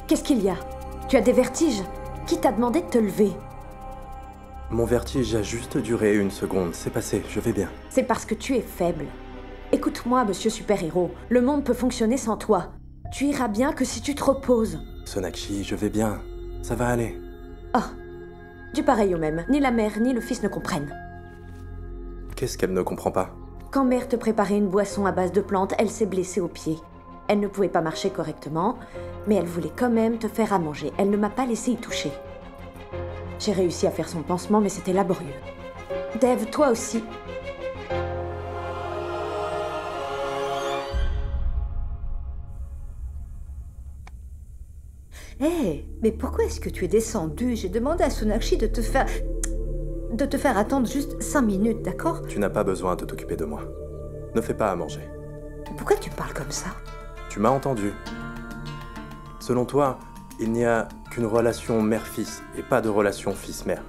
Qu'est-ce qu'il y a? Tu as des vertiges? Qui t'a demandé de te lever? Mon vertige a juste duré 1 seconde. C'est passé, je vais bien. C'est parce que tu es faible. Écoute-moi, monsieur super-héros. Le monde peut fonctionner sans toi. Tu iras bien que si tu te reposes. Sonakshi, je vais bien. Ça va aller. Oh, du pareil au même. Ni la mère ni le fils ne comprennent. Qu'est-ce qu'elle ne comprend pas? Quand mère te préparait une boisson à base de plantes, elle s'est blessée au pied. Elle ne pouvait pas marcher correctement, mais elle voulait quand même te faire à manger. Elle ne m'a pas laissé y toucher. J'ai réussi à faire son pansement, mais c'était laborieux. Dev, toi aussi. Hé, mais pourquoi est-ce que tu es descendu? J'ai demandé à Sonakshi de te faire attendre juste 5 minutes, d'accord? Tu n'as pas besoin de t'occuper de moi. Ne fais pas à manger. Pourquoi tu parles comme ça? Tu m'as entendu. Selon toi, il n'y a qu'une relation mère-fils et pas de relation fils-mère.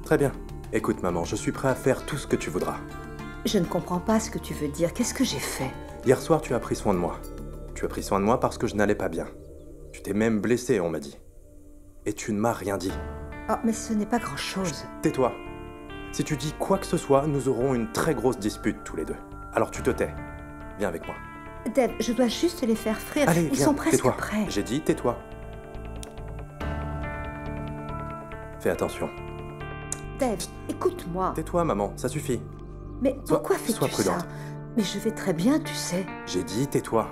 Très bien. Écoute maman, je suis prêt à faire tout ce que tu voudras. Je ne comprends pas ce que tu veux dire. Qu'est-ce que j'ai fait? Hier soir, tu as pris soin de moi. Tu as pris soin de moi parce que je n'allais pas bien. Tu t'es même blessé, on m'a dit. Et tu ne m'as rien dit. Oh, mais ce n'est pas grand-chose. Tais-toi. Si tu dis quoi que ce soit, nous aurons une très grosse dispute tous les deux. Alors tu te tais. Viens avec moi. Dev, je dois juste les faire frire. Allez, Ils viens, sont presque tais-toi. prêts. J'ai dit tais-toi. Fais attention. Dev, écoute-moi. Tais-toi, maman, ça suffit. Mais pourquoi sois fais-tu ça? prudente. Mais je vais très bien, tu sais. J'ai dit tais-toi.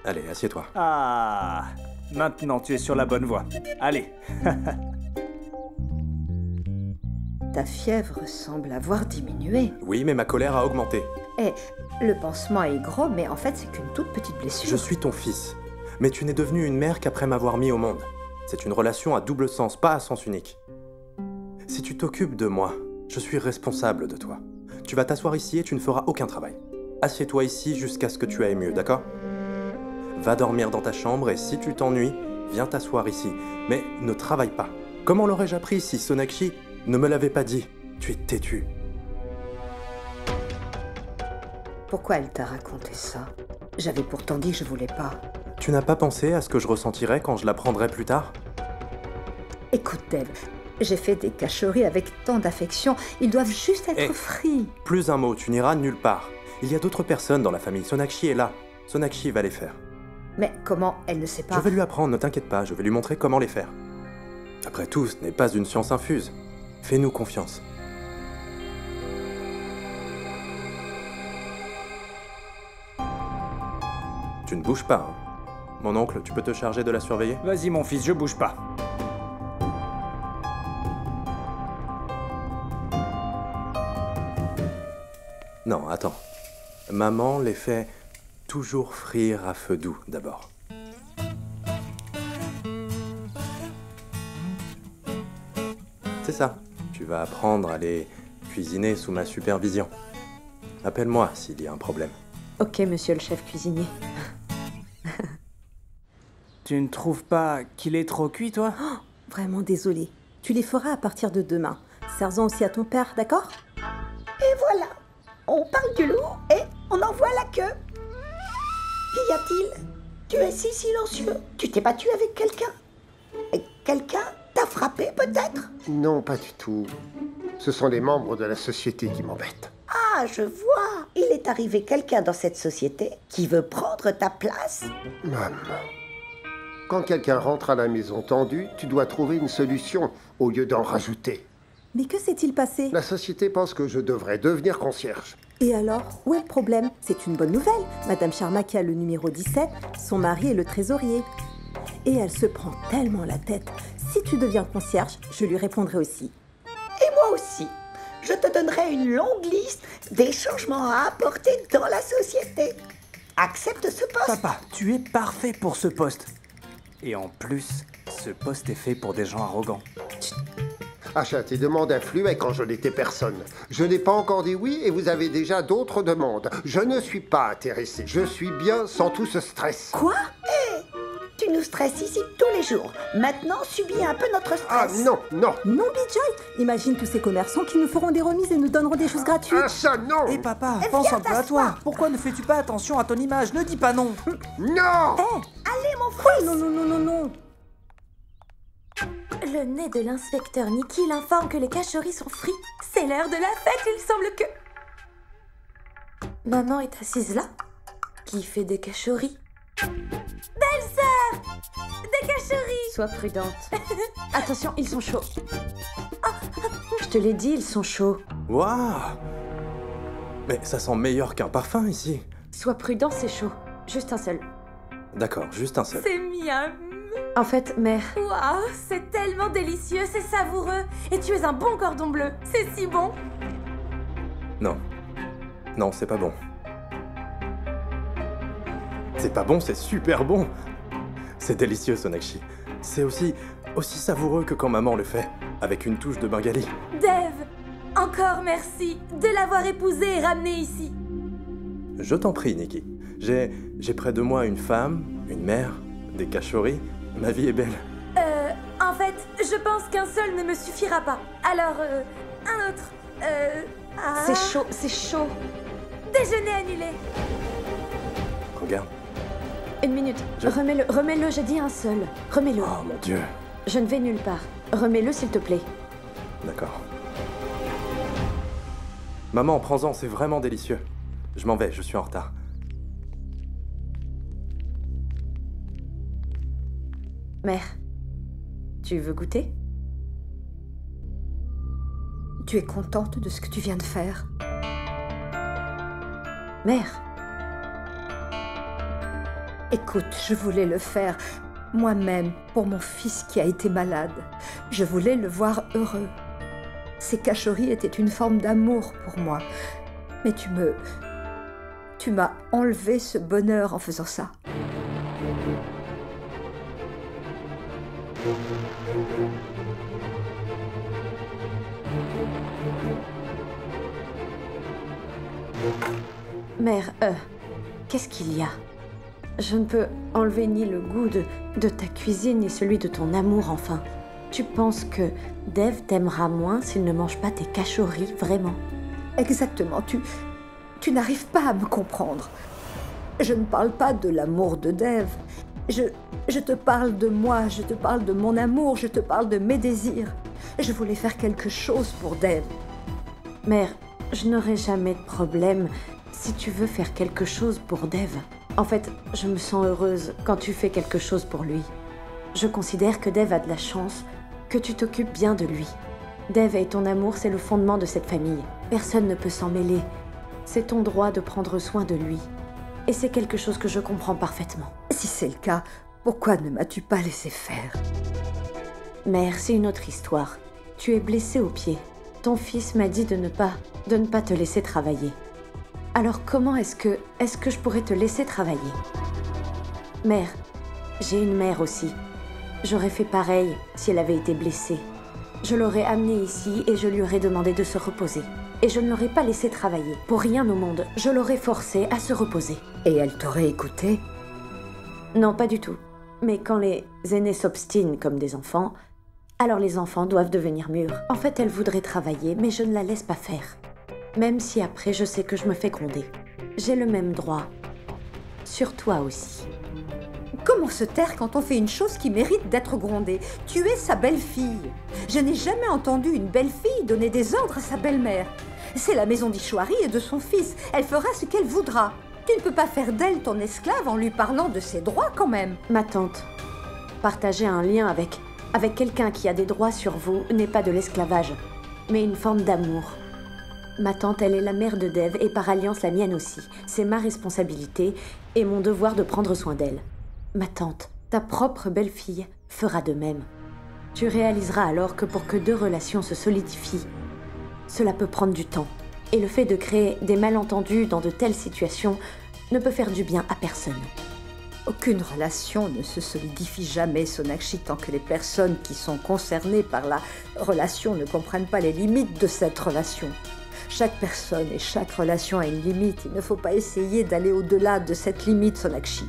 Allez, assieds-toi. Ah, maintenant tu es sur la bonne voie. Allez. Ta fièvre semble avoir diminué. Oui, mais ma colère a augmenté. Eh, le pansement est gros, mais en fait, c'est qu'une toute petite blessure. Je suis ton fils. Mais tu n'es devenue une mère qu'après m'avoir mis au monde. C'est une relation à double sens, pas à sens unique. Si tu t'occupes de moi, je suis responsable de toi. Tu vas t'asseoir ici et tu ne feras aucun travail. Assieds-toi ici jusqu'à ce que tu ailles mieux, d'accord? Va dormir dans ta chambre et si tu t'ennuies, viens t'asseoir ici. Mais ne travaille pas. Comment l'aurais-je appris si Sonakshi ne me l'avait pas dit? Tu es têtu. Pourquoi elle t'a raconté ça? J'avais pourtant dit que je voulais pas. Tu n'as pas pensé à ce que je ressentirais quand je l'apprendrai plus tard? Écoute, Dev, j'ai fait des cacheries avec tant d'affection. Ils doivent juste être frits. Plus un mot, tu n'iras nulle part. Il y a d'autres personnes dans la famille. Sonakshi est là. Sonakshi va les faire. Mais comment elle ne sait pas? Je vais lui apprendre, ne t'inquiète pas, je vais lui montrer comment les faire. Après tout, ce n'est pas une science infuse. Fais-nous confiance. Tu ne bouges pas, hein. Mon oncle, tu peux te charger de la surveiller? Vas-y mon fils, je bouge pas. Non, attends. Maman les fait toujours frire à feu doux d'abord. C'est ça. Tu vas apprendre à les cuisiner sous ma supervision. Appelle-moi s'il y a un problème. Ok, monsieur le chef cuisinier. Tu ne trouves pas qu'il est trop cuit, toi? Oh, vraiment désolée. Tu les feras à partir de demain. Sers-en aussi à ton père, d'accord? Et voilà, on parle du loup et on en voit la queue. Qu'y a-t-il? Tu es si silencieux. Tu t'es battu avec quelqu'un? Et quelqu'un t'a frappé peut-être? Non, pas du tout. Ce sont les membres de la société qui m'embêtent. Ah, je vois. Il est arrivé quelqu'un dans cette société qui veut prendre ta place. Maman. Quand quelqu'un rentre à la maison tendue, tu dois trouver une solution au lieu d'en rajouter. Mais que s'est-il passé? La société pense que je devrais devenir concierge. Et alors, où est le problème? C'est une bonne nouvelle. Madame Sharma qui a le numéro 17, son mari est le trésorier. Et elle se prend tellement la tête. Si tu deviens concierge, je lui répondrai aussi. Et moi aussi. Je te donnerai une longue liste des changements à apporter dans la société. Accepte ce poste. Papa, tu es parfait pour ce poste. Et en plus, ce poste est fait pour des gens arrogants. Achat, tes demandes influaient quand je n'étais personne. Je n'ai pas encore dit oui et vous avez déjà d'autres demandes. Je ne suis pas intéressé. Je suis bien sans tout ce stress. Quoi? Tu nous stresses ici tous les jours. Maintenant, subis un peu notre stress. Ah non, non. Non, Bijoy. Imagine tous ces commerçants qui nous feront des remises et nous donneront des choses gratuites. Ah ça, non. Et papa, Eh, pense viens un peu à toi. Pourquoi ne fais-tu pas attention à ton image? Ne dis pas non. Non. Allez, mon fils. Non, non, non, non, non. Le nez de l'inspecteur Nikki l'informe que les cacheries sont frites. C'est l'heure de la fête, il semble que... Maman est assise là. Qui fait des cacheries? Belle-sœur! Des cacheries! Sois prudente. Attention, ils sont chauds. Je te l'ai dit, ils sont chauds. Waouh! Mais ça sent meilleur qu'un parfum ici. Sois prudent, c'est chaud. Juste un seul. D'accord, juste un seul. C'est miam. En fait, mère... Waouh, c'est tellement délicieux, c'est savoureux. Et tu es un bon cordon bleu. C'est si bon. Non. Non, c'est pas bon. C'est pas bon, c'est super bon. C'est délicieux, Sonakshi. C'est aussi savoureux que quand maman le fait, avec une touche de bengali. Dev, encore merci de l'avoir épousé et ramené ici. Je t'en prie, Nikki. J'ai près de moi une femme, une mère, des cachoris. Ma vie est belle. En fait, je pense qu'un seul ne me suffira pas. Alors, un autre. C'est chaud, c'est chaud. Déjeuner annulé. Regarde. Une minute. Remets-le, j'ai dit un seul. Remets-le. Oh mon Dieu. Je ne vais nulle part. Remets-le, s'il te plaît. D'accord. Maman, prends-en, c'est vraiment délicieux. Je m'en vais, je suis en retard. Mère, tu veux goûter? Tu es contente de ce que tu viens de faire? Mère. Écoute, je voulais le faire moi-même pour mon fils qui a été malade. Je voulais le voir heureux. Ces cacheries étaient une forme d'amour pour moi. Mais tu m'as enlevé ce bonheur en faisant ça. Mère, qu'est-ce qu'il y a? Je ne peux enlever ni le goût de ta cuisine, ni celui de ton amour, enfin. Tu penses que Dev t'aimera moins s'il ne mange pas tes cachories, vraiment? Exactement, tu n'arrives pas à me comprendre. Je ne parle pas de l'amour de Dev. Je te parle de moi, je te parle de mon amour, je te parle de mes désirs. Je voulais faire quelque chose pour Dev. Mère, je n'aurai jamais de problème si tu veux faire quelque chose pour Dev. En fait, je me sens heureuse quand tu fais quelque chose pour lui. Je considère que Dev a de la chance, que tu t'occupes bien de lui. Dev et ton amour, c'est le fondement de cette famille. Personne ne peut s'en mêler. C'est ton droit de prendre soin de lui. Et c'est quelque chose que je comprends parfaitement. Si c'est le cas, pourquoi ne m'as-tu pas laissé faire? Mère, c'est une autre histoire. Tu es blessée au pied. Ton fils m'a dit de ne pas te laisser travailler. Alors comment est-ce que je pourrais te laisser travailler? Mère, j'ai une mère aussi. J'aurais fait pareil si elle avait été blessée. Je l'aurais amenée ici et je lui aurais demandé de se reposer. Et je ne l'aurais pas laissé travailler. Pour rien au monde, je l'aurais forcée à se reposer. Et elle t'aurait écouté? Non, pas du tout. Mais quand les aînés s'obstinent comme des enfants, alors les enfants doivent devenir mûrs. En fait, elle voudrait travailler, mais je ne la laisse pas faire. Même si après, je sais que je me fais gronder. J'ai le même droit. Sur toi aussi. Comment se taire quand on fait une chose qui mérite d'être grondée? Tu es sa belle-fille. Je n'ai jamais entendu une belle-fille donner des ordres à sa belle-mère. C'est la maison d'Ishwari et de son fils. Elle fera ce qu'elle voudra. Tu ne peux pas faire d'elle ton esclave en lui parlant de ses droits quand même. Ma tante, partager un lien avec quelqu'un qui a des droits sur vous n'est pas de l'esclavage, mais une forme d'amour. Ma tante, elle est la mère de Dev et par alliance la mienne aussi. C'est ma responsabilité et mon devoir de prendre soin d'elle. Ma tante, ta propre belle-fille, fera de même. Tu réaliseras alors que pour que deux relations se solidifient, cela peut prendre du temps. Et le fait de créer des malentendus dans de telles situations ne peut faire du bien à personne. Aucune relation ne se solidifie jamais, Sonakshi, tant que les personnes qui sont concernées par la relation ne comprennent pas les limites de cette relation. Chaque personne et chaque relation a une limite. Il ne faut pas essayer d'aller au-delà de cette limite, Sonakshi.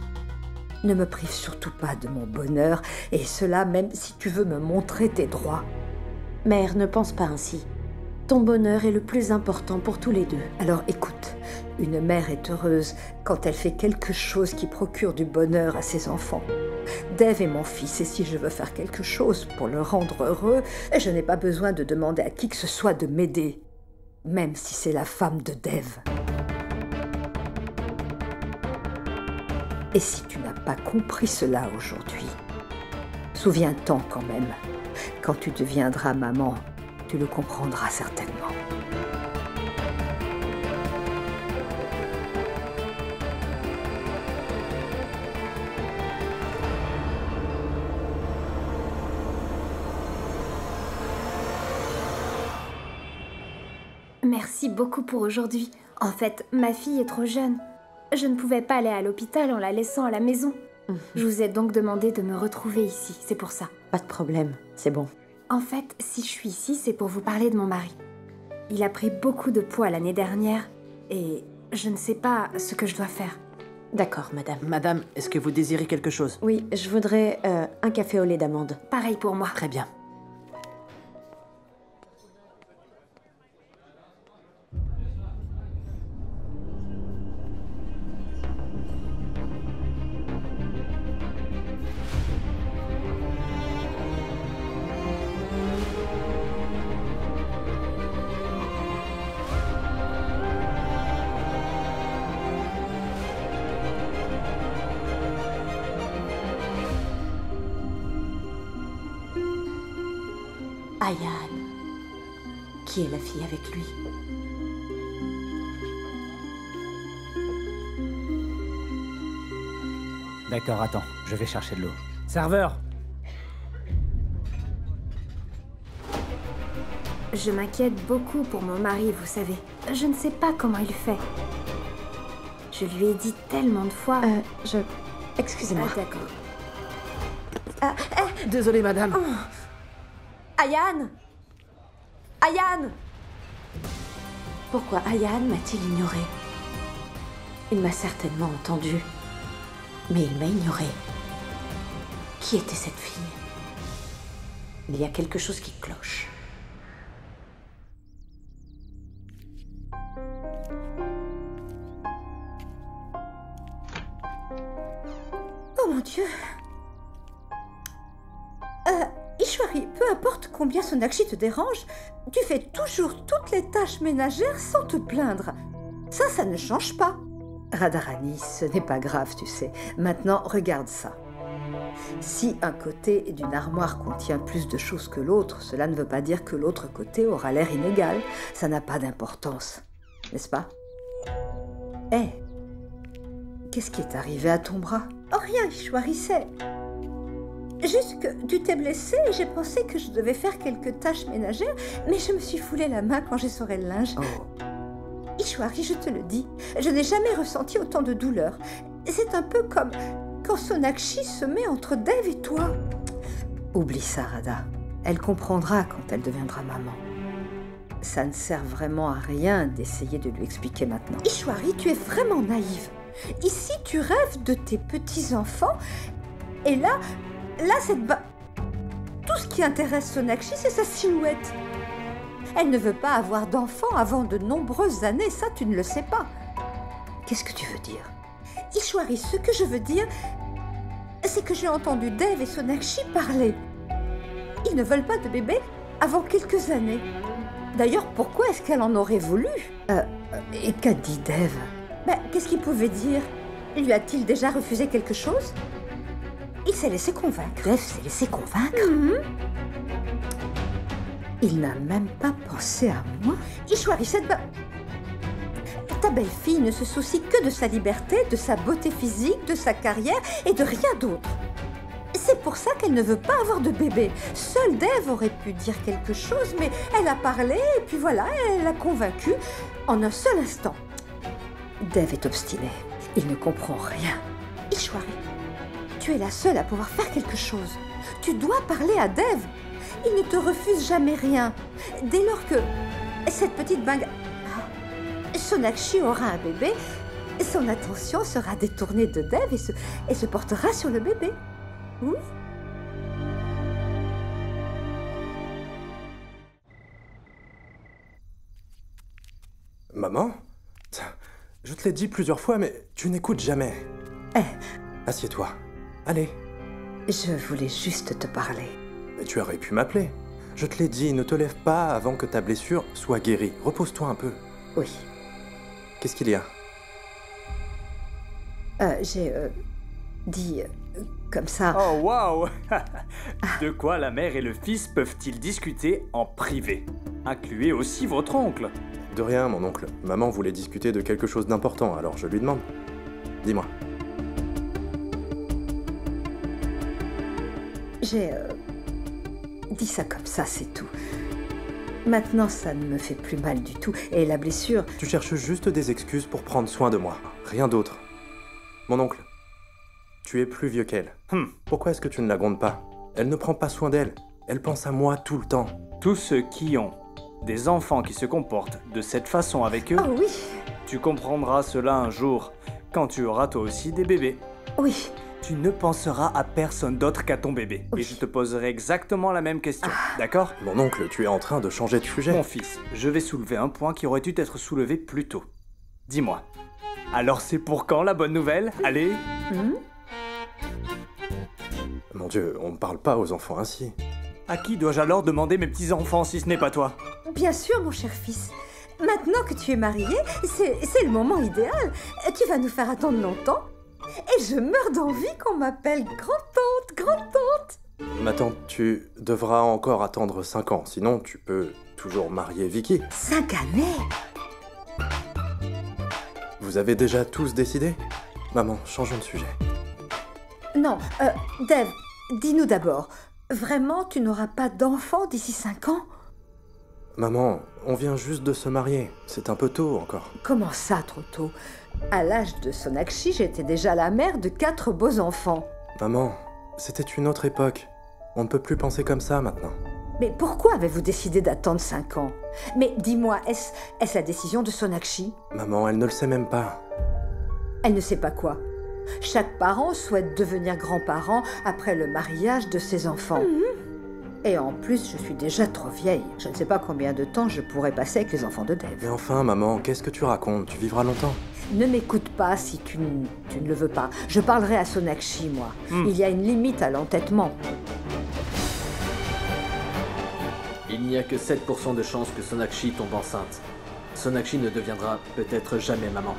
Ne me prive surtout pas de mon bonheur, et cela même si tu veux me montrer tes droits. Mère, ne pense pas ainsi. Ton bonheur est le plus important pour tous les deux. Alors écoute, une mère est heureuse quand elle fait quelque chose qui procure du bonheur à ses enfants. Dave est mon fils, et si je veux faire quelque chose pour le rendre heureux, je n'ai pas besoin de demander à qui que ce soit de m'aider, même si c'est la femme de Dave. Et si tu n'as pas compris cela aujourd'hui, souviens-t'en quand même. Quand tu deviendras maman, tu le comprendras certainement. Merci beaucoup pour aujourd'hui. En fait, ma fille est trop jeune. Je ne pouvais pas aller à l'hôpital en la laissant à la maison. Je vous ai donc demandé de me retrouver ici, c'est pour ça. Pas de problème, c'est bon. En fait, si je suis ici, c'est pour vous parler de mon mari. Il a pris beaucoup de poids l'année dernière et je ne sais pas ce que je dois faire. D'accord, madame. Madame, est-ce que vous désirez quelque chose? Oui, je voudrais un café au lait d'amande. Pareil pour moi. Très bien. Ayane. Qui est la fille avec lui? D'accord, attends, je vais chercher de l'eau. Serveur! Je m'inquiète beaucoup pour mon mari, vous savez. Je ne sais pas comment il fait. Je lui ai dit tellement de fois... Excusez-moi. d'accord. Désolé, madame. Ayane! Ayane! Pourquoi Ayane m'a-t-il ignoré? Il m'a certainement entendu, mais il m'a ignoré. Qui était cette fille? Il y a quelque chose qui cloche. Oh mon Dieu! Ishwari, peu importe combien Sonakshi te dérange, tu fais toujours toutes les tâches ménagères sans te plaindre. Ça ne change pas. Radharani, ce n'est pas grave, tu sais. Maintenant, regarde ça. Si un côté d'une armoire contient plus de choses que l'autre, cela ne veut pas dire que l'autre côté aura l'air inégal. Ça n'a pas d'importance, n'est-ce pas? Qu'est-ce qui est arrivé à ton bras? Oh rien, Ishwari, c'est... Juste que tu t'es blessée et j'ai pensé que je devais faire quelques tâches ménagères, mais je me suis foulé la main quand j'essorais le linge. Oh. Ishwari, je te le dis, je n'ai jamais ressenti autant de douleur. C'est un peu comme quand Sonakshi se met entre Dave et toi. Oublie ça, Radha. Elle comprendra quand elle deviendra maman. Ça ne sert vraiment à rien d'essayer de lui expliquer maintenant. Ishwari, tu es vraiment naïve. Ici, tu rêves de tes petits-enfants, et là, tout ce qui intéresse Sonakshi, c'est sa silhouette. Elle ne veut pas avoir d'enfant avant de nombreuses années, ça tu ne le sais pas. Qu'est-ce que tu veux dire? Ishwari, ce que je veux dire, c'est que j'ai entendu Dave et Sonakshi parler. Ils ne veulent pas de bébé avant quelques années. D'ailleurs, pourquoi est-ce qu'elle en aurait voulu? Et qu'a dit Dave? Qu'est-ce qu'il pouvait dire? Lui a-t-il déjà refusé quelque chose? Il s'est laissé convaincre. Dave s'est laissé convaincre? Il n'a même pas pensé à moi. Ishwari, ta belle-fille ne se soucie que de sa liberté, de sa beauté physique, de sa carrière et de rien d'autre. C'est pour ça qu'elle ne veut pas avoir de bébé. Seule Dave aurait pu dire quelque chose, mais elle a parlé et puis voilà, elle l'a convaincu en un seul instant. Dave est obstiné. Il ne comprend rien. Ishwari, tu es la seule à pouvoir faire quelque chose. Tu dois parler à Dave. Il ne te refuse jamais rien. Dès lors que cette petite Sonakshi aura un bébé, son attention sera détournée de Dev et se portera sur le bébé. Oui. Maman? Je te l'ai dit plusieurs fois, mais tu n'écoutes jamais. Assieds-toi. Allez. Je voulais juste te parler. Mais tu aurais pu m'appeler. Je te l'ai dit, ne te lève pas avant que ta blessure soit guérie. Repose-toi un peu. Oui. Qu'est-ce qu'il y a? J'ai dit comme ça. Oh waouh! De quoi la mère et le fils peuvent-ils discuter en privé? Incluez aussi votre oncle. De rien, mon oncle. Maman voulait discuter de quelque chose d'important, alors je lui demande. Dis-moi. J'ai dit ça comme ça, c'est tout. Maintenant, ça ne me fait plus mal du tout. Et la blessure... Tu cherches juste des excuses pour prendre soin de moi. Rien d'autre. Mon oncle, tu es plus vieux qu'elle. Pourquoi est-ce que tu ne la grondes pas? Elle ne prend pas soin d'elle. Elle pense à moi tout le temps. Tous ceux qui ont des enfants qui se comportent de cette façon avec eux, Oh oui, tu comprendras cela un jour, quand tu auras toi aussi des bébés. oui. Tu ne penseras à personne d'autre qu'à ton bébé. Oui. Et je te poserai exactement la même question, d'accord? Mon oncle, tu es en train de changer de sujet. Mon fils, je vais soulever un point qui aurait dû être soulevé plus tôt. Dis-moi, alors c'est pour quand la bonne nouvelle? Allez. Mon Dieu, on ne parle pas aux enfants ainsi. À qui dois-je alors demander mes petits-enfants si ce n'est pas toi? Bien sûr, mon cher fils. Maintenant que tu es marié, c'est le moment idéal. Tu vas nous faire attendre longtemps. Et je meurs d'envie qu'on m'appelle grand-tante, grand-tante. Ma tante, tu devras encore attendre 5 ans, sinon tu peux toujours marier Vicky. 5 années? Vous avez déjà tous décidé? Maman, changeons de sujet. Non, Dev, dis-nous d'abord. Vraiment, tu n'auras pas d'enfant d'ici 5 ans? Maman, on vient juste de se marier. C'est un peu tôt encore. Comment ça, trop tôt? À l'âge de Sonakshi, j'étais déjà la mère de 4 beaux enfants. Maman, c'était une autre époque. On ne peut plus penser comme ça maintenant. Mais pourquoi avez-vous décidé d'attendre 5 ans? Mais dis-moi, est-ce la décision de Sonakshi? Maman, elle ne le sait même pas. Elle ne sait pas quoi. Chaque parent souhaite devenir grand-parent après le mariage de ses enfants. Et en plus, je suis déjà trop vieille. Je ne sais pas combien de temps je pourrais passer avec les enfants de Dev. Mais enfin, maman, qu'est-ce que tu racontes? Tu vivras longtemps. Ne m'écoute pas si tu ne le veux pas. Je parlerai à Sonakshi, moi. Il y a une limite à l'entêtement. Il n'y a que 7% de chances que Sonakshi tombe enceinte. Sonakshi ne deviendra peut-être jamais maman.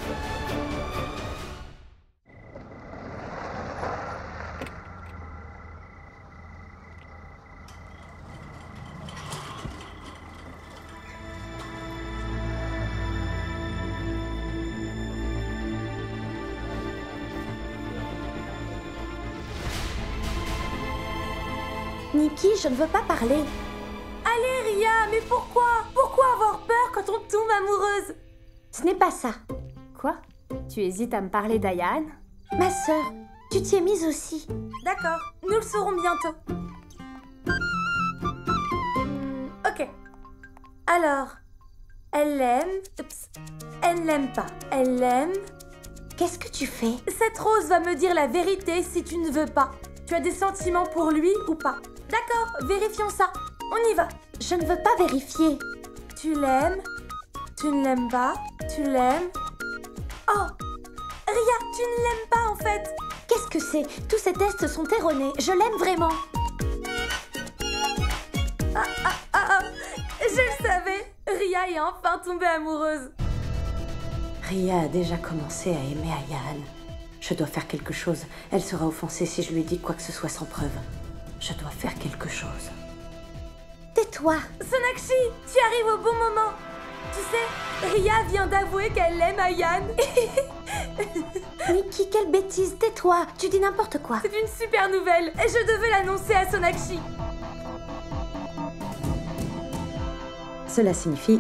Nikki, je ne veux pas parler. Allez, Ria, mais pourquoi? Pourquoi avoir peur quand on tombe amoureuse? Ce n'est pas ça. Quoi? Tu hésites à me parler d'Ayan? Ma sœur, tu t'y es mise aussi. D'accord, nous le saurons bientôt. Ok. Alors, elle l'aime... Oups. Elle ne l'aime pas. Elle l'aime... Qu'est-ce que tu fais? Cette rose va me dire la vérité si tu ne veux pas. Tu as des sentiments pour lui ou pas? D'accord, vérifions ça. On y va. Je ne veux pas vérifier. Tu l'aimes? Tu ne l'aimes pas? Tu l'aimes? Oh! Ria, tu ne l'aimes pas en fait! Qu'est-ce que c'est? Tous ces tests sont erronés. Je l'aime vraiment. Je le savais! Ria est enfin tombée amoureuse. Ria a déjà commencé à aimer Ayan. Je dois faire quelque chose. Elle sera offensée si je lui dis quoi que ce soit sans preuve. Je dois faire quelque chose. Tais-toi! Sonakshi, tu arrives au bon moment. Tu sais, Ria vient d'avouer qu'elle aime Ayan. Nikki, quelle bêtise! Tais-toi! Tu dis n'importe quoi. C'est une super nouvelle et je devais l'annoncer à Sonakshi. Cela signifie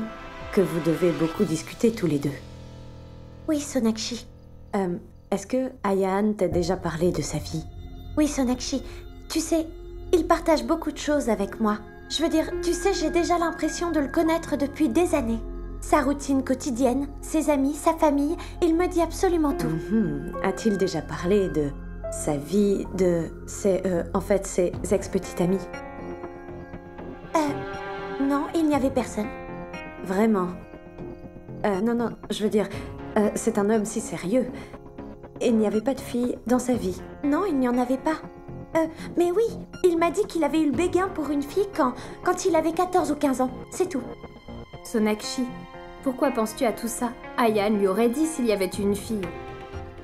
que vous devez beaucoup discuter tous les deux. Oui, Sonakshi. Est-ce que Ayan t'a déjà parlé de sa vie? Oui, Sonakshi. Tu sais, il partage beaucoup de choses avec moi. Je veux dire, tu sais, j'ai déjà l'impression de le connaître depuis des années. Sa routine quotidienne, ses amis, sa famille, il me dit absolument tout. A-t-il déjà parlé de sa vie, de ses ex-petites amies? Non, il n'y avait personne. Vraiment? Non, je veux dire, c'est un homme si sérieux. Il n'y avait pas de fille dans sa vie. Non, il n'y en avait pas. Mais oui, il m'a dit qu'il avait eu le béguin pour une fille quand il avait 14 ou 15 ans. C'est tout. Sonakshi, pourquoi penses-tu à tout ça? Ayaan lui aurait dit s'il y avait une fille.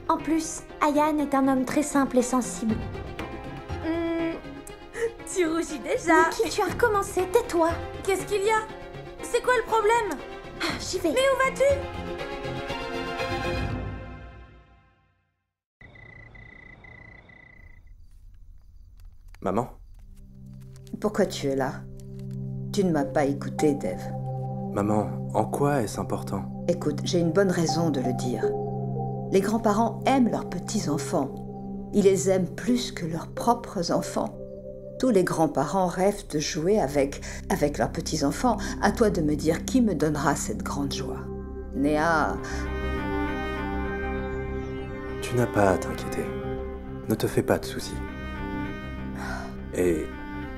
En plus, Ayaan est un homme très simple et sensible. Tu rougis déjà. Niki, tu as recommencé, tais-toi. Qu'est-ce qu'il y a? C'est quoi le problème? J'y vais. Mais où vas-tu? Maman? Pourquoi tu es là? Tu ne m'as pas écouté, Dev. Maman, en quoi est-ce important? Écoute, j'ai une bonne raison de le dire. Les grands-parents aiment leurs petits-enfants. Ils les aiment plus que leurs propres enfants. Tous les grands-parents rêvent de jouer avec leurs petits-enfants. À toi de me dire qui me donnera cette grande joie. Néa... Tu n'as pas à t'inquiéter. Ne te fais pas de soucis. Et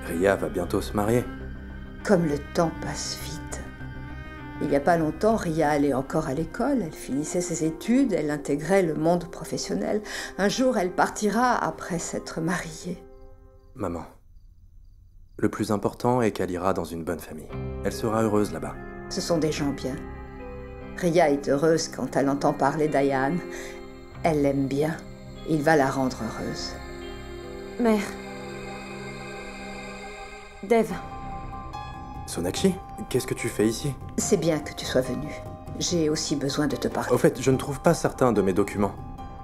Ria va bientôt se marier. Comme le temps passe vite. Il n'y a pas longtemps, Ria allait encore à l'école, elle finissait ses études, elle intégrait le monde professionnel. Un jour, elle partira après s'être mariée. Maman, le plus important est qu'elle ira dans une bonne famille. Elle sera heureuse là-bas. Ce sont des gens bien. Ria est heureuse quand elle entend parler d'Ayaan. Elle l'aime bien. Il va la rendre heureuse. Mère. Dev. Sonakshi, qu'est-ce que tu fais ici? C'est bien que tu sois venu. J'ai aussi besoin de te parler. Au fait, je ne trouve pas certains de mes documents.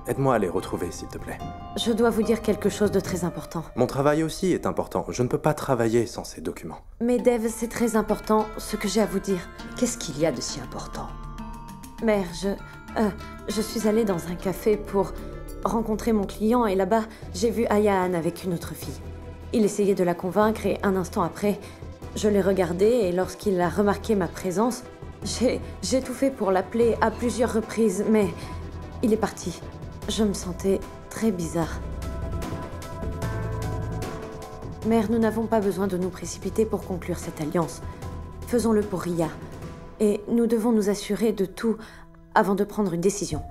Aide-moi à les retrouver, s'il te plaît. Je dois vous dire quelque chose de très important. Mon travail aussi est important. Je ne peux pas travailler sans ces documents. Mais Dev, c'est très important, ce que j'ai à vous dire. Qu'est-ce qu'il y a de si important? Mère, je suis allée dans un café pour rencontrer mon client et là-bas, j'ai vu Ayaan avec une autre fille. Il essayait de la convaincre et un instant après, je l'ai regardé et lorsqu'il a remarqué ma présence, j'ai tout fait pour l'appeler à plusieurs reprises, mais il est parti. Je me sentais très bizarre. Mère, nous n'avons pas besoin de nous précipiter pour conclure cette alliance. Faisons-le pour Ria. Et nous devons nous assurer de tout avant de prendre une décision.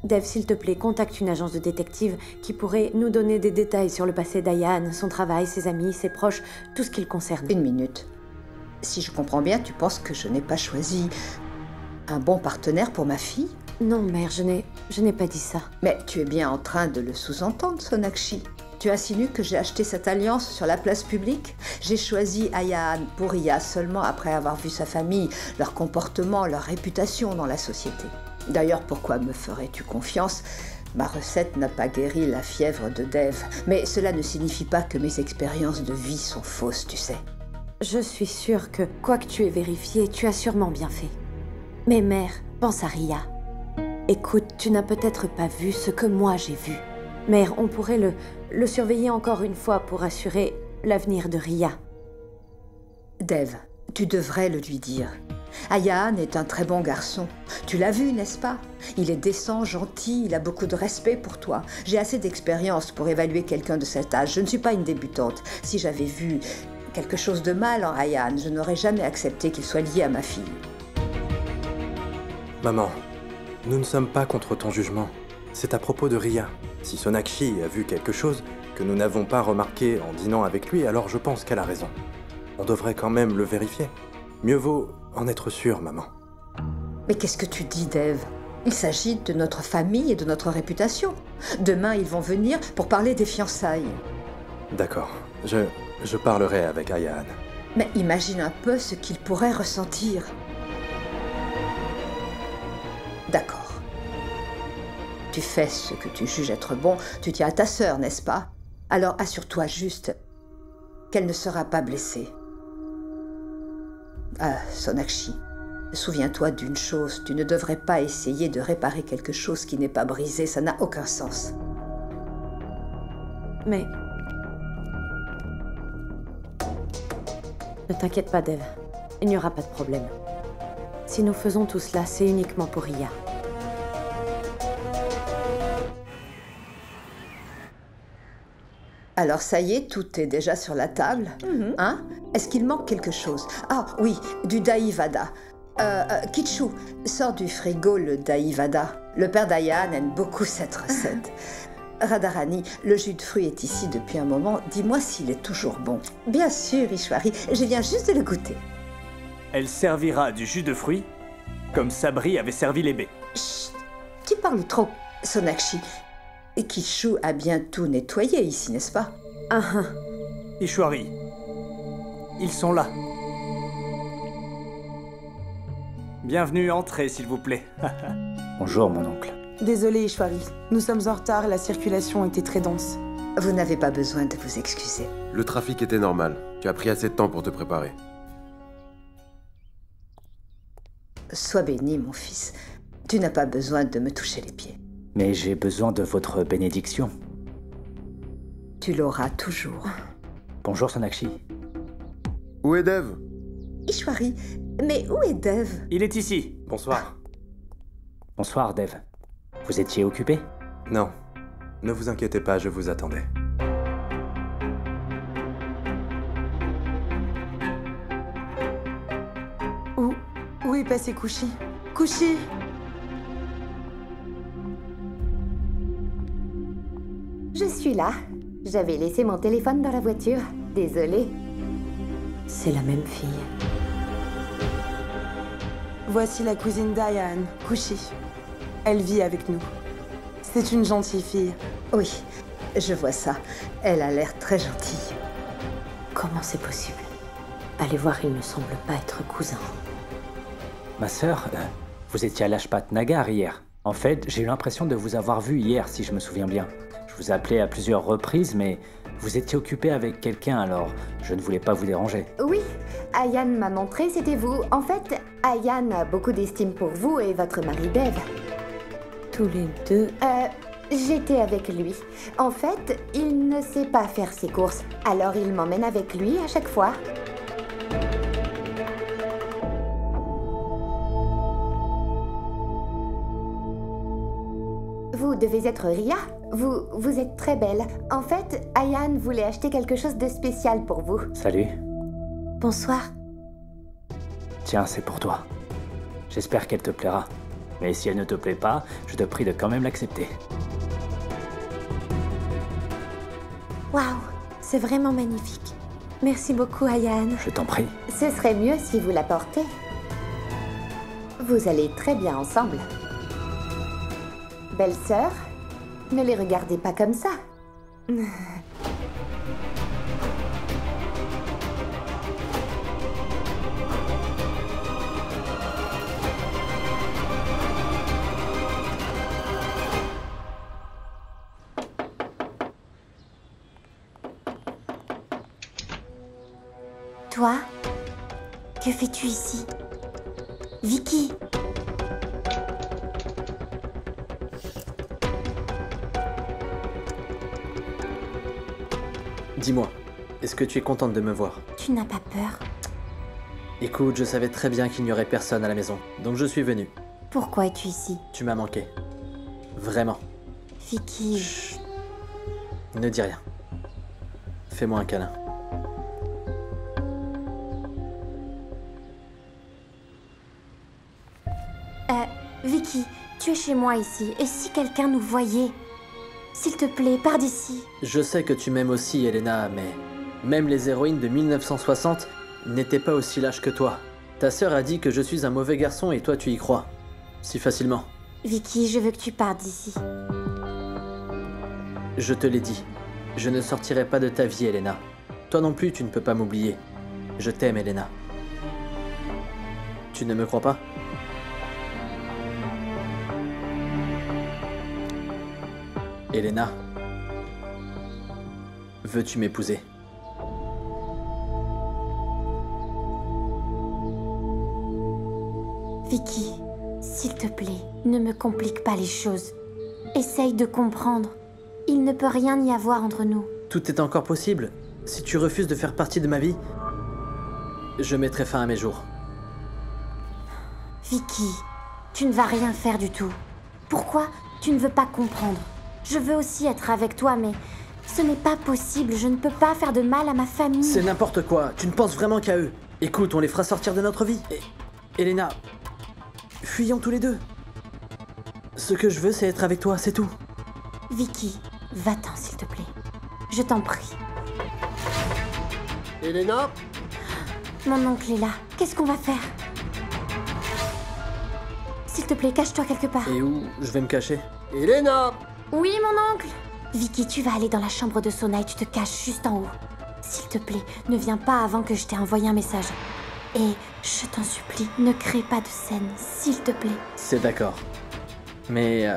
Dev, s'il te plaît, contacte une agence de détective qui pourrait nous donner des détails sur le passé d'Ayaan, son travail, ses amis, ses proches, tout ce qui le concerne. Une minute. Si je comprends bien, tu penses que je n'ai pas choisi un bon partenaire pour ma fille? Non, mère, je n'ai pas dit ça. Mais tu es bien en train de le sous-entendre, Sonakshi. Tu insinues que j'ai acheté cette alliance sur la place publique? J'ai choisi Ayaan pour Ria seulement après avoir vu sa famille, leur comportement, leur réputation dans la société. D'ailleurs, pourquoi me ferais-tu confiance? Ma recette n'a pas guéri la fièvre de Dev, mais cela ne signifie pas que mes expériences de vie sont fausses, tu sais. Je suis sûre que, quoi que tu aies vérifié, tu as sûrement bien fait. Mais mère, pense à Ria. Écoute, tu n'as peut-être pas vu ce que moi j'ai vu. Mère, on pourrait le surveiller encore une fois pour assurer l'avenir de Ria. Dev, tu devrais le lui dire. Ayaan est un très bon garçon. Tu l'as vu, n'est-ce pas? Il est décent, gentil, il a beaucoup de respect pour toi. J'ai assez d'expérience pour évaluer quelqu'un de cet âge. Je ne suis pas une débutante. Si j'avais vu quelque chose de mal en Ayaan, je n'aurais jamais accepté qu'il soit lié à ma fille. Maman, nous ne sommes pas contre ton jugement. C'est à propos de Ria. Si Sonakshi a vu quelque chose que nous n'avons pas remarqué en dînant avec lui, alors je pense qu'elle a raison. On devrait quand même le vérifier. Mieux vaut en être sûr, maman. Mais qu'est-ce que tu dis, Dev? Il s'agit de notre famille et de notre réputation. Demain, ils vont venir pour parler des fiançailles. D'accord, je parlerai avec Ayaan. Mais imagine un peu ce qu'il pourrait ressentir. D'accord. Tu fais ce que tu juges être bon, tu tiens à ta sœur, n'est-ce pas? Alors assure-toi juste qu'elle ne sera pas blessée. Ah, Sonakshi, souviens-toi d'une chose, tu ne devrais pas essayer de réparer quelque chose qui n'est pas brisé, ça n'a aucun sens. Mais... ne t'inquiète pas, Dev. Il n'y aura pas de problème. Si nous faisons tout cela, c'est uniquement pour Ria. Alors ça y est, tout est déjà sur la table. Hein? Est-ce qu'il manque quelque chose? Ah oui, du dahi vada. Kichu, sors du frigo le dahi vada. Le père d'Ayan aime beaucoup cette recette. Radharani, le jus de fruits est ici depuis un moment. Dis-moi s'il est toujours bon. Bien sûr, Ishwari, je viens juste de le goûter. Elle servira du jus de fruits comme Sabri avait servi les baies. Chut, tu parles trop, Sonakshi. Et Kichu a bien tout nettoyé ici, n'est-ce pas? Ishwari, ils sont là. Bienvenue, entrez s'il vous plaît. Bonjour mon oncle. Désolé Ishwari, nous sommes en retard, la circulation était très dense. Vous n'avez pas besoin de vous excuser. Le trafic était normal. Tu as pris assez de temps pour te préparer. Sois béni, mon fils. Tu n'as pas besoin de me toucher les pieds. Mais j'ai besoin de votre bénédiction. Tu l'auras toujours. Bonjour Sonakshi. Où est Dev? Ishwari, mais où est Dev? Il est ici. Bonsoir. Bonsoir Dev. Vous étiez occupé? Non. Ne vous inquiétez pas, je vous attendais. Où est passé Kushi? Kushi! Je suis là. J'avais laissé mon téléphone dans la voiture. Désolée. C'est la même fille. Voici la cousine d'Ayan, Kushi. Elle vit avec nous. C'est une gentille fille. Oui, je vois ça. Elle a l'air très gentille. Comment c'est possible? Allez voir, il ne semble pas être cousin. Ma sœur, vous étiez à l'Ashpat Nagar hier. En fait, j'ai eu l'impression de vous avoir vu hier, si je me souviens bien. Je vous appelais à plusieurs reprises, mais vous étiez occupé avec quelqu'un, alors je ne voulais pas vous déranger. Oui, Ayan m'a montré, c'était vous. En fait, Ayan a beaucoup d'estime pour vous et votre mari Dev. Tous les deux? J'étais avec lui. En fait, il ne sait pas faire ses courses, alors il m'emmène avec lui à chaque fois. Vous devez être Ria. Vous êtes très belle. En fait, Ayan voulait acheter quelque chose de spécial pour vous. Salut. Bonsoir. Tiens, c'est pour toi. J'espère qu'elle te plaira. Mais si elle ne te plaît pas, je te prie de quand même l'accepter. Waouh, c'est vraiment magnifique. Merci beaucoup, Ayan. Je t'en prie. Ce serait mieux si vous la portez. Vous allez très bien ensemble. Belle sœur, ne les regardez pas comme ça. Toi, que fais-tu ici? Vicky! Dis-moi, est-ce que tu es contente de me voir? Tu n'as pas peur? Écoute, je savais très bien qu'il n'y aurait personne à la maison, donc je suis venu. Pourquoi es-tu ici? Tu m'as manqué. Vraiment. Vicky... Chut. Ne dis rien. Fais-moi un câlin. Vicky, tu es chez moi ici, et si quelqu'un nous voyait? S'il te plaît, pars d'ici. Je sais que tu m'aimes aussi, Elena, mais même les héroïnes de 1960 n'étaient pas aussi lâches que toi. Ta sœur a dit que je suis un mauvais garçon et toi tu y crois. Si facilement. Vicky, je veux que tu partes d'ici. Je te l'ai dit. Je ne sortirai pas de ta vie, Elena. Toi non plus, tu ne peux pas m'oublier. Je t'aime, Elena. Tu ne me crois pas? Elena, veux-tu m'épouser? Vicky, s'il te plaît, ne me complique pas les choses. Essaye de comprendre. Il ne peut rien y avoir entre nous. Tout est encore possible. Si tu refuses de faire partie de ma vie, je mettrai fin à mes jours. Vicky, tu ne vas rien faire du tout. Pourquoi tu ne veux pas comprendre? Je veux aussi être avec toi, mais ce n'est pas possible. Je ne peux pas faire de mal à ma famille. C'est n'importe quoi. Tu ne penses vraiment qu'à eux. Écoute, on les fera sortir de notre vie. Elena, fuyons tous les deux. Ce que je veux, c'est être avec toi, c'est tout. Vicky, va-t'en, s'il te plaît. Je t'en prie. Elena? Mon oncle est là. Qu'est-ce qu'on va faire? S'il te plaît, cache-toi quelque part. Et où je vais me cacher? Elena! Oui, mon oncle. Vicky, tu vas aller dans la chambre de Sona et tu te caches juste en haut. S'il te plaît, ne viens pas avant que je t'ai envoyé un message. Et je t'en supplie, ne crée pas de scène, s'il te plaît. C'est d'accord. Mais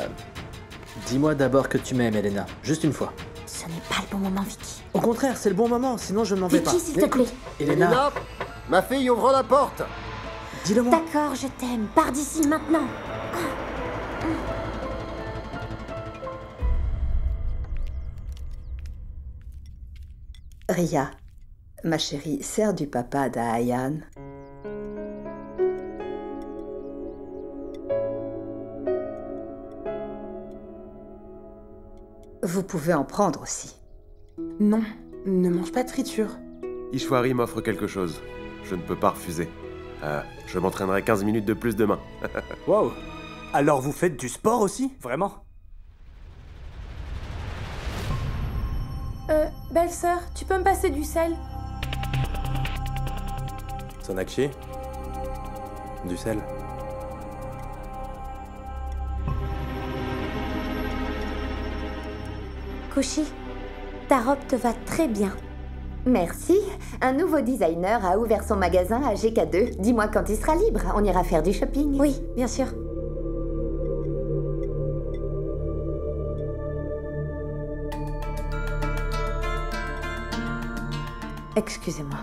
dis-moi d'abord que tu m'aimes, Elena. Juste une fois. Ce n'est pas le bon moment, Vicky. Au contraire, c'est le bon moment, sinon je n'en vais pas. Vicky, s'il te plaît. Elena, ma fille, ouvre la porte. Dis-le moi. D'accord, je t'aime. Pars d'ici maintenant. Ria, ma chérie, sers du papa à Ayan. Vous pouvez en prendre aussi. Non, ne mange pas de friture. Ishwari m'offre quelque chose. Je ne peux pas refuser. Je m'entraînerai 15 minutes de plus demain. Wow. Alors vous faites du sport aussi? Vraiment? Belle-sœur, tu peux me passer du sel? Sonakshi? Du sel? Kushi, ta robe te va très bien. Merci. Un nouveau designer a ouvert son magasin à GK2. Dis-moi quand il sera libre. On ira faire du shopping. Oui, bien sûr. Excusez-moi.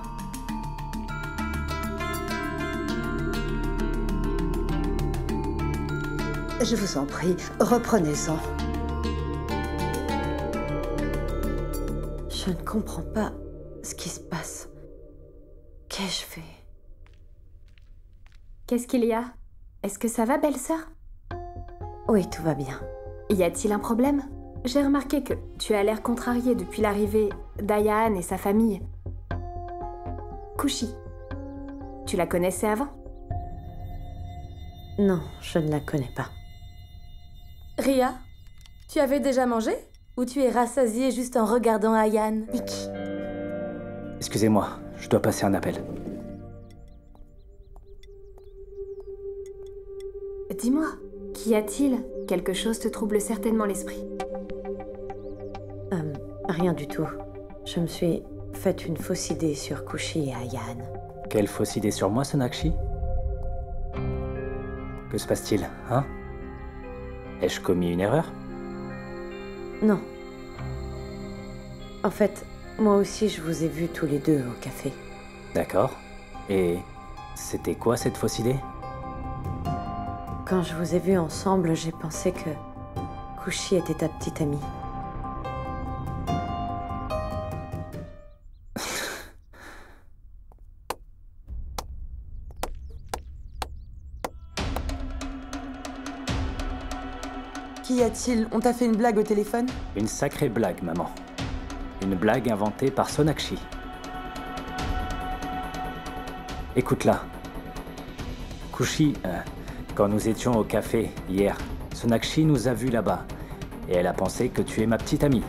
Je vous en prie, reprenez-en. Je ne comprends pas ce qui se passe. Qu'ai-je fait? Qu'est-ce qu'il y a? Est-ce que ça va, belle-sœur? Oui, tout va bien. Y a-t-il un problème? J'ai remarqué que tu as l'air contrariée depuis l'arrivée d'Ayan et sa famille. Kushi, tu la connaissais avant? Non, je ne la connais pas. Ria, tu avais déjà mangé? Ou tu es rassasiée juste en regardant Ayan? Vicky. Excusez-moi, je dois passer un appel. Dis-moi, qu'y a-t-il? Quelque chose te trouble certainement l'esprit. Rien du tout. Je me suis fait une fausse idée sur Kushi et Ayan. Quelle fausse idée sur moi, Sonakshi? Que se passe-t-il, hein? Ai-je commis une erreur? Non. En fait, moi aussi, je vous ai vus tous les deux au café. D'accord. Et c'était quoi cette fausse idée? Quand je vous ai vus ensemble, j'ai pensé que Kushi était ta petite amie. Qu'y a-t-il? On t'a fait une blague au téléphone? Une sacrée blague, maman. Une blague inventée par Sonakshi. Écoute-la. Kushi, quand nous étions au café hier, Sonakshi nous a vus là-bas. Et elle a pensé que tu es ma petite amie.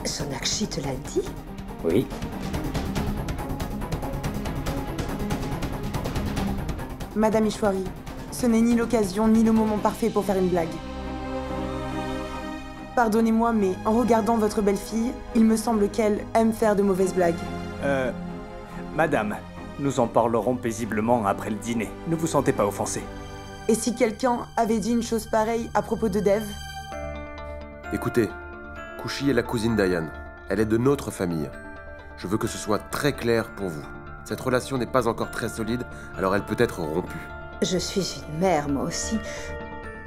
Sonakshi te l'a dit? Oui. Madame Ishwari, ce n'est ni l'occasion ni le moment parfait pour faire une blague. Pardonnez-moi, mais en regardant votre belle-fille, il me semble qu'elle aime faire de mauvaises blagues. Madame, nous en parlerons paisiblement après le dîner. Ne vous sentez pas offensée. Et si quelqu'un avait dit une chose pareille à propos de Dev? Écoutez, Kushi est la cousine d'Ayan. Elle est de notre famille. Je veux que ce soit très clair pour vous. Cette relation n'est pas encore très solide, alors elle peut être rompue. Je suis une mère, moi aussi.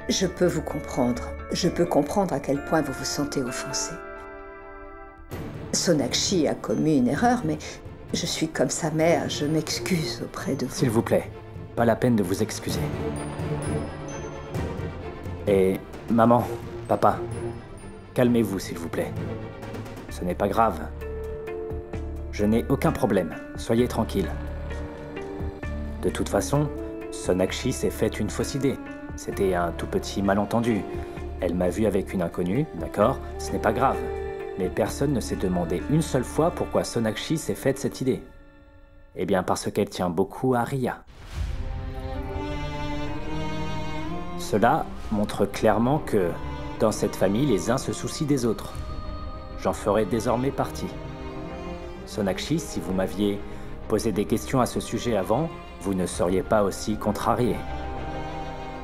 Je peux vous comprendre. Je peux comprendre à quel point vous vous sentez offensé. Sonakshi a commis une erreur, mais je suis comme sa mère, je m'excuse auprès de vous. S'il vous plaît, pas la peine de vous excuser. Et maman, papa, calmez-vous s'il vous plaît. Ce n'est pas grave. Je n'ai aucun problème, soyez tranquille. De toute façon, Sonakshi s'est fait une fausse idée. C'était un tout petit malentendu. Elle m'a vu avec une inconnue, d'accord? Ce n'est pas grave. Mais personne ne s'est demandé une seule fois pourquoi Sonakshi s'est faite cette idée. Eh bien parce qu'elle tient beaucoup à Ria. Cela montre clairement que, dans cette famille, les uns se soucient des autres. J'en ferai désormais partie. Sonakshi, si vous m'aviez posé des questions à ce sujet avant, vous ne seriez pas aussi contrarié.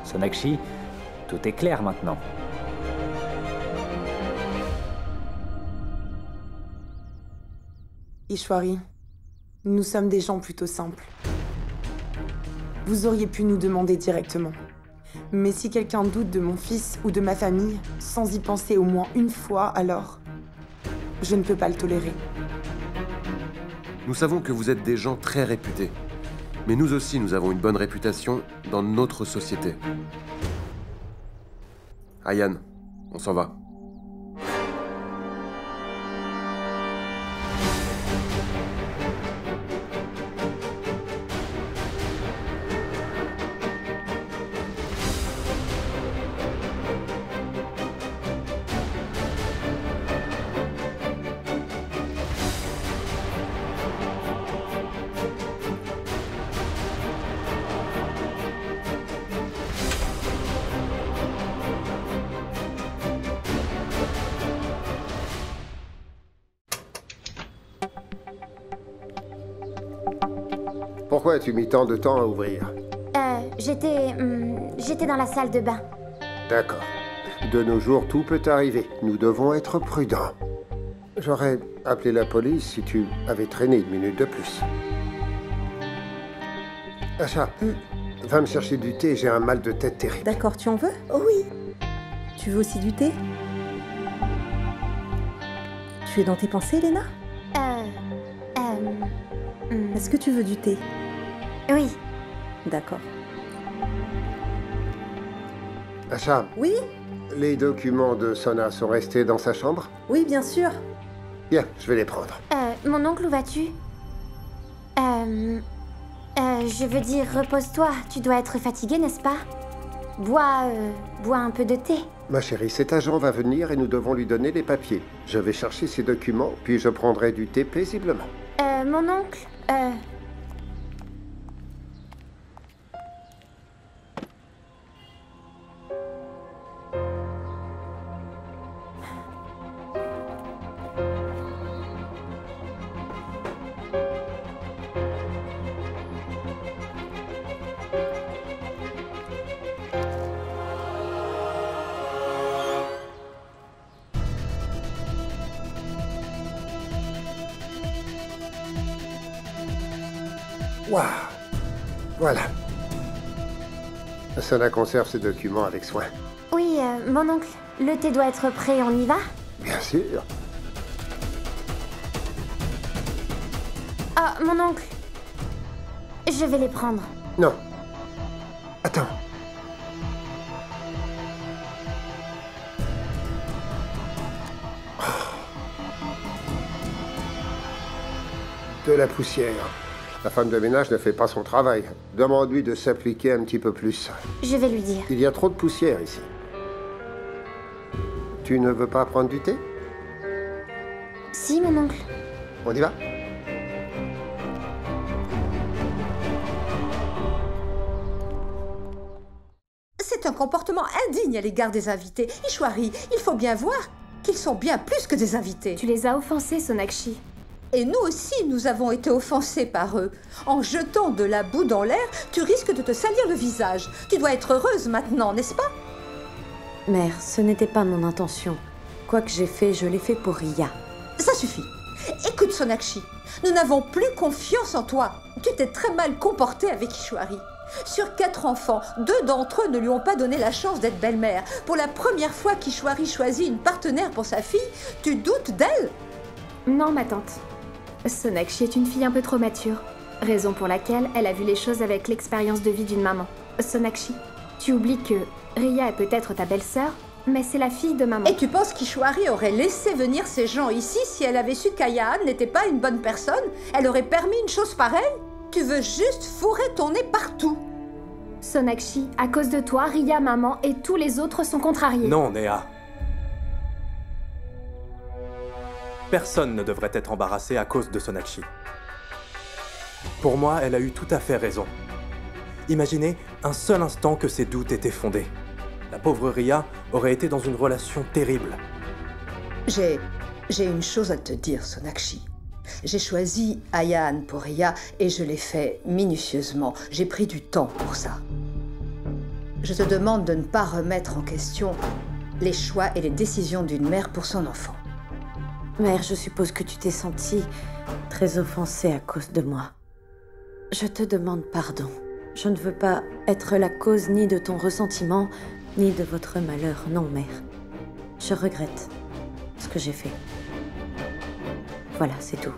Sonakshi, tout est clair maintenant. Ishwari, nous sommes des gens plutôt simples. Vous auriez pu nous demander directement. Mais si quelqu'un doute de mon fils ou de ma famille, sans y penser au moins une fois, alors je ne peux pas le tolérer. Nous savons que vous êtes des gens très réputés. Mais nous aussi, nous avons une bonne réputation dans notre société. Ayan, on s'en va. Pourquoi as-tu mis tant de temps à ouvrir? J'étais dans la salle de bain. D'accord. De nos jours, tout peut arriver. Nous devons être prudents. J'aurais appelé la police si tu avais traîné une minute de plus. Asha, va me chercher du thé, j'ai un mal de tête terrible. D'accord, tu en veux? Oui. Tu veux aussi du thé? Tu es dans tes pensées, Elena? Est-ce que tu veux du thé? Oui. D'accord. Asha? Oui? Les documents de Sona sont restés dans sa chambre? Oui, bien sûr. Bien, je vais les prendre. Mon oncle, où vas-tu? Je veux dire, repose-toi. Tu dois être fatigué, n'est-ce pas? Bois un peu de thé. Ma chérie, cet agent va venir et nous devons lui donner les papiers. Je vais chercher ses documents, puis je prendrai du thé paisiblement. Mon oncle, Waouh! Voilà. Sona conserve ses documents avec soin. Oui, mon oncle, le thé doit être prêt, on y va? Bien sûr. Ah, mon oncle, je vais les prendre. Non. Attends. De la poussière. La femme de ménage ne fait pas son travail. Demande-lui de s'appliquer un petit peu plus. Je vais lui dire. Il y a trop de poussière ici. Tu ne veux pas prendre du thé? Si, mon oncle. On y va? C'est un comportement indigne à l'égard des invités. Ishwari, il faut bien voir qu'ils sont bien plus que des invités. Tu les as offensés, Sonakshi. Et nous aussi, nous avons été offensés par eux. En jetant de la boue dans l'air, tu risques de te salir le visage. Tu dois être heureuse maintenant, n'est-ce pas? Mère, ce n'était pas mon intention. Quoi que j'ai fait, je l'ai fait pour Ria. Ça suffit. Écoute, Sonakshi, nous n'avons plus confiance en toi. Tu t'es très mal comporté avec Ishwari. Sur 4 enfants, 2 d'entre eux ne lui ont pas donné la chance d'être belle-mère. Pour la première fois qu'Ishwari choisit une partenaire pour sa fille, tu doutes d'elle? Non, ma tante. Sonakshi est une fille un peu trop mature. Raison pour laquelle elle a vu les choses avec l'expérience de vie d'une maman. Sonakshi, tu oublies que Riya est peut-être ta belle-sœur, mais c'est la fille de maman. Et tu penses qu'Ishwari aurait laissé venir ces gens ici si elle avait su qu'Ayaan n'était pas une bonne personne? Elle aurait permis une chose pareille? Tu veux juste fourrer ton nez partout. Sonakshi, à cause de toi, Riya, maman et tous les autres sont contrariés. Non, Néha. Personne ne devrait être embarrassé à cause de Sonakshi. Pour moi, elle a eu tout à fait raison. Imaginez un seul instant que ses doutes étaient fondés. La pauvre Riya aurait été dans une relation terrible. J'ai une chose à te dire, Sonakshi. J'ai choisi Ayaan pour Riya et je l'ai fait minutieusement. J'ai pris du temps pour ça. Je te demande de ne pas remettre en question les choix et les décisions d'une mère pour son enfant. Mère, je suppose que tu t'es sentie très offensée à cause de moi. Je te demande pardon. Je ne veux pas être la cause ni de ton ressentiment, ni de votre malheur. Non, mère. Je regrette ce que j'ai fait. Voilà, c'est tout.